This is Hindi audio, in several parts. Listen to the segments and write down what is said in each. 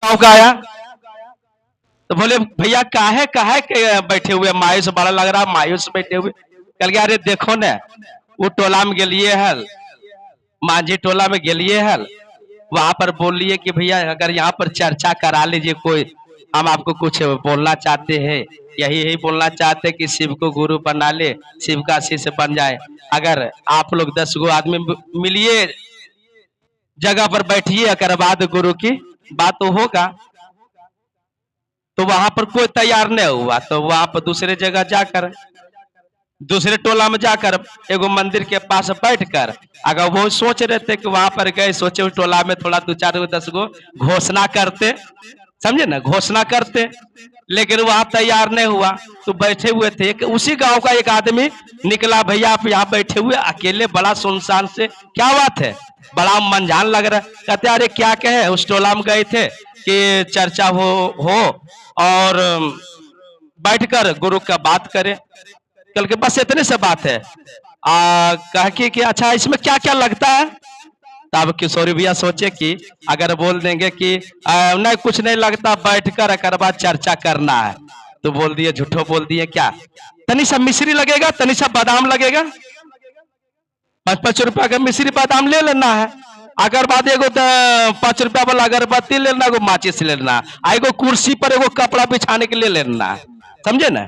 गाँव का आया तो बोले भैया काहे काहे के बैठे हुए मायूस बड़ा लग रहा मायूस बैठे हुए। कल गया अरे देखो न वो टोला में गेलिए हल मांझी टोला में गेलिए हल वहां पर बोलिए कि भैया अगर यहाँ पर चर्चा करा लीजिए कोई हम आपको कुछ बोलना चाहते हैं यही यही बोलना चाहते हैं कि शिव को गुरु बना ले शिव का शिष्य बन जाए। अगर आप लोग 10 गो आदमी मिलिए जगह पर बैठिए अगर बाद गुरु की बात तो होगा। तो वहां पर कोई तैयार नहीं हुआ तो वहां पर दूसरे जगह जाकर दूसरे टोला में जाकर एगो मंदिर के पास बैठकर अगर वो सोच रहे थे कि वहां पर गए सोचे उस टोला में थोड़ा 2 4 10 गो घोषणा करते समझे ना घोषणा करते लेकिन वहां तैयार नहीं हुआ तो बैठे हुए थे उसी गांव का एक आदमी निकला भैया आप यहाँ बैठे हुए अकेले बड़ा सुनसान से क्या बात है बड़ा मनजान लग रहा है। कहते अरे क्या कहे उस टोला में गए थे कि चर्चा हो और बैठकर गुरु का बात करें कल के बस इतने से बात है कह कि अच्छा इसमें क्या क्या लगता है। तब किशोरी भैया सोचे कि अगर बोल देंगे कि नहीं कुछ नहीं लगता बैठकर अगर बाद चर्चा करना है तो बोल दिए झूठो बोल दिए क्या तनी सा मिश्री लगेगा तनी सा बादाम लगेगा 5 रुपया का मिश्री बादाम ले लेना है अगर बाद एगो 5 रुपया वाला अगरबत्ती लेना एगो माचिस लेना एगो कुर्सी पर एगो कपड़ा बिछाने के लिए लेना समझे ना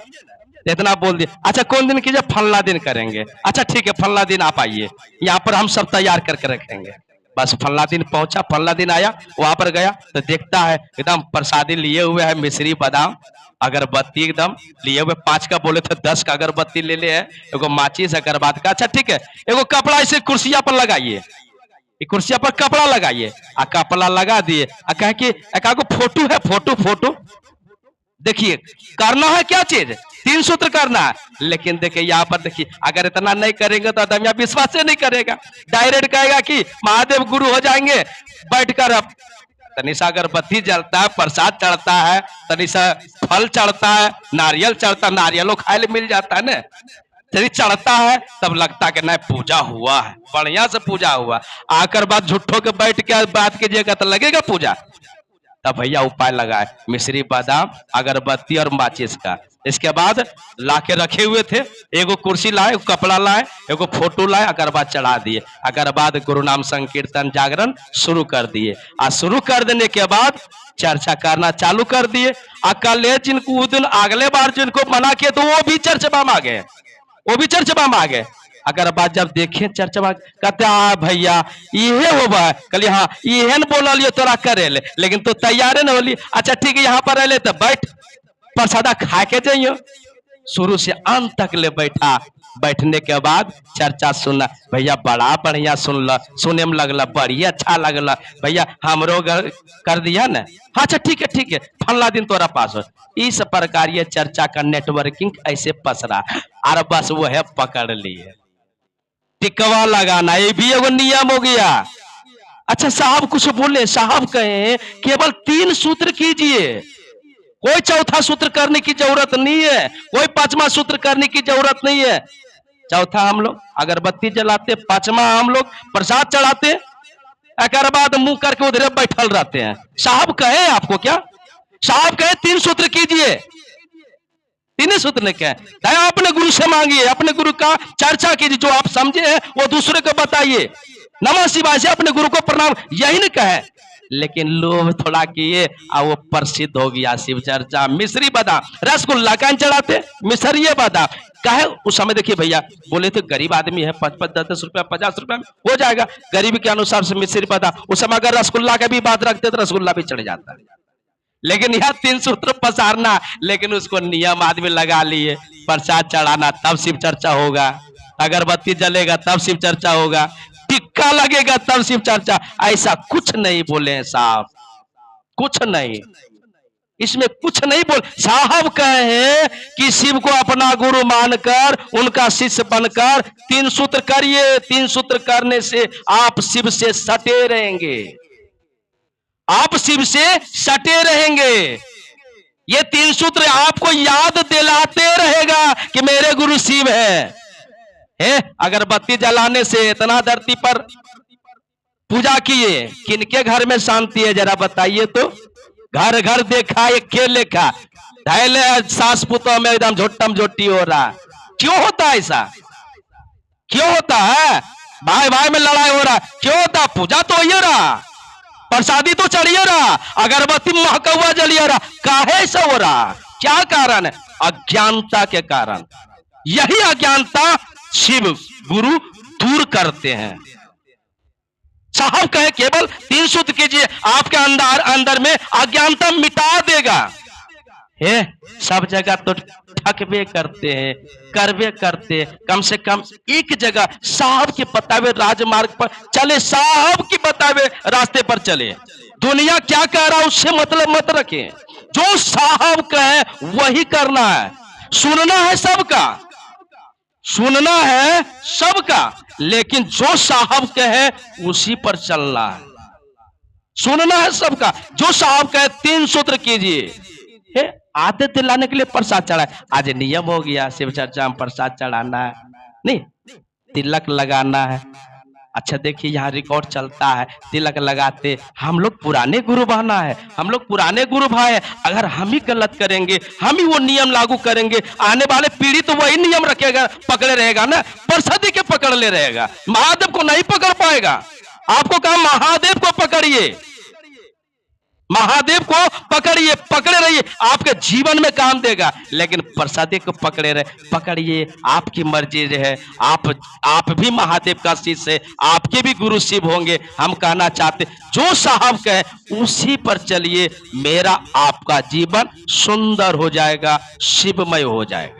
इतना बोल दिया। अच्छा कौन दिन कीजिए फलना दिन करेंगे अच्छा ठीक है फलना दिन आप आइए यहाँ पर हम सब तैयार करके रखेंगे। बस फलना दिन पहुंचा फलना दिन आया वहां पर गया तो देखता है एकदम प्रसादी लिए हुए है मिश्री बादाम अगरबत्ती एकदम लिए हुए 5 का बोले थे 10 का अगरबत्ती ले ले है एगो माचिस अगरबत्ती का अच्छा ठीक है एगो कपड़ा ऐसे कुर्सिया पर लगाइए कुर्सिया पर कपड़ा लगाइए कपड़ा लगा दिए कहे कि एकागो फोटो है फोटो देखिए करना है क्या चीज 3 सूत्र करना है लेकिन देखिए यहाँ पर देखिए अगर इतना नहीं करेंगे तो आदमी विश्वास से नहीं करेगा डायरेक्ट कहेगा कि महादेव गुरु हो जाएंगे बैठकर अब तनिषा अगरबत्ती जलता है प्रसाद चढ़ता है तनिषा फल चढ़ता है नारियल चढ़ता है नारियलों खाए मिल जाता है ना यदि चढ़ता है तब लगता है कि नहीं पूजा हुआ है बढ़िया से पूजा हुआ आकर बाद झूठों के बैठ के बात कीजिएगा तो लगेगा पूजा। तब भैया उपाय लगाए मिश्री बादाम अगरबत्ती और माचिस का इसके बाद लाके रखे हुए थे एगो कुर्सी लाए कपड़ा लाए एगो फोटो लाए अगर बाद चढ़ा दिए अगर बाद गुरु नाम संकीर्तन जागरण शुरू कर दिए शुरू कर देने के बाद चर्चा करना चालू कर दिए कल जिनको उस दिन अगले बार जिनको मना किए तो वो भी चर्चा में आ गए अगर बात जब देखे चर्चा कहते भैया ये होगा कल हाँ ये बोल लियो तोरा करे ले लेकिन तो तैयार न होली अच्छा ठीक है यहाँ पर रह ले तो बैठ प्रसादा खा के जाइयो शुरू से अंत तक ले बैठा बैठने के बाद चर्चा सुनना भैया बड़ा बढ़िया सुनल सुने में लगल बड़ी अच्छा लगल भैया हमरो कर दिया ना हाँ अच्छा ठीक है फला दिन तोरा पास हो इस प्रकार ये चर्चा का नेटवर्किंग ऐसे पसरा और बस वो है पकड़ लिए टिकवा लगाना ये भी एगो नियम हो गया। अच्छा साहब कुछ बोले साहब कहे केवल 3 सूत्र कीजिए कोई चौथा सूत्र करने की जरूरत नहीं है कोई 5वां सूत्र करने की जरूरत नहीं है। चौथा हम लोग अगरबत्ती जलाते 5वां हम लोग प्रसाद चढ़ाते एक बाद मुंह करके उधर बैठल रहते हैं। साहब कहे आपको क्या साहब कहे 3 सूत्र कीजिए 3 सूत्र ने कहे अपने गुरु से मांगिए अपने गुरु का चर्चा कीजिए जो आप समझे हैं वो दूसरे को बताइए नमः शिवाय से अपने गुरु को प्रणाम यही नहीं कहे लेकिन लोग थोड़ा किए और वो प्रसिद्ध हो गया शिव चर्चा मिश्री बादाम रसगुल्ला कहीं चढ़ाते मिश्री बादाम कहे उस समय देखिए भैया बोले तो गरीब आदमी है 5-10 रुपया 50 रुपया हो जाएगा गरीबी के अनुसार से मिश्री बादाम उस समय अगर रसगुल्ला का भी बात रखते तो रसगुल्ला भी चढ़ जाता है लेकिन यह 3 सूत्र पसारना लेकिन उसको नियम आदमी लगा लिए प्रसाद चढ़ाना तब शिव चर्चा होगा अगरबत्ती जलेगा तब शिव चर्चा होगा टिक्का लगेगा तब शिव चर्चा ऐसा कुछ नहीं बोले साहब कुछ नहीं इसमें कुछ नहीं बोल साहब कहे कि शिव को अपना गुरु मानकर उनका शिष्य बनकर 3 सूत्र करिए 3 सूत्र करने से आप शिव से सटे रहेंगे आप शिव से सटे रहेंगे ये 3 सूत्र आपको याद दिलाते रहेगा कि मेरे गुरु शिव है अगरबत्ती जलाने से इतना धरती पर पूजा किए किनके घर में शांति है जरा बताइए तो घर घर देखा ये के लेखा, धैले सास पुतों में एकदम झोटम झोटी हो रहा। क्यों होता है ऐसा? क्यों होता है? भाई भाई में लड़ाई हो रहा, क्यों होता? पूजा तो ये रहा, प्रसादी तो चढ़िए रहा, अगरबत्ती महकौआ जलिए रहा, काहे ऐसा हो रहा? क्या कारण है? अज्ञानता के कारण। यही अज्ञानता शिव गुरु दूर करते हैं। साहब कहे केवल 3 सूत्र कीजिए, आपके अंदर में अज्ञानता मिटा देगा। हे सब जगह तो ठकबे करते हैं, करबे करते, कम से कम एक जगह साहब के बतावे राजमार्ग पर चले, साहब की बतावे रास्ते पर चले। दुनिया क्या कह रहा है उससे मतलब मत रखें, जो साहब कहे वही करना है। सुनना है सबका, सुनना है सबका, लेकिन जो साहब कहे उसी पर चलना है। सुनना है सबका, जो साहब कहे 3 सूत्र कीजिए। आदत दिलाने के लिए प्रसाद चढ़ाए, आज नियम हो गया शिव चर्चा में प्रसाद चढ़ाना है, नहीं तिलक लगाना है। अच्छा देखिए यहाँ रिकॉर्ड चलता है, तिलक लगाते हम लोग पुराने गुरु बहना है, हम लोग पुराने गुरु भाई है। अगर हम ही गलत करेंगे, हम ही वो नियम लागू करेंगे, आने वाले पीढ़ी तो वही नियम रखेगा, पकड़े रहेगा ना, प्रसादी के पकड़ ले रहेगा, महादेव को नहीं पकड़ पाएगा। आपको कहा महादेव को पकड़िए, महादेव को पकड़िए, पकड़े रहिए, आपके जीवन में काम देगा। लेकिन प्रसादी को पकड़े रहे, पकड़िए, आपकी मर्जी है। आप भी महादेव का शिष्य है, आपके भी गुरु शिव होंगे। हम कहना चाहते जो साहब कहे उसी पर चलिए, मेरा आपका जीवन सुंदर हो जाएगा, शिवमय हो जाएगा।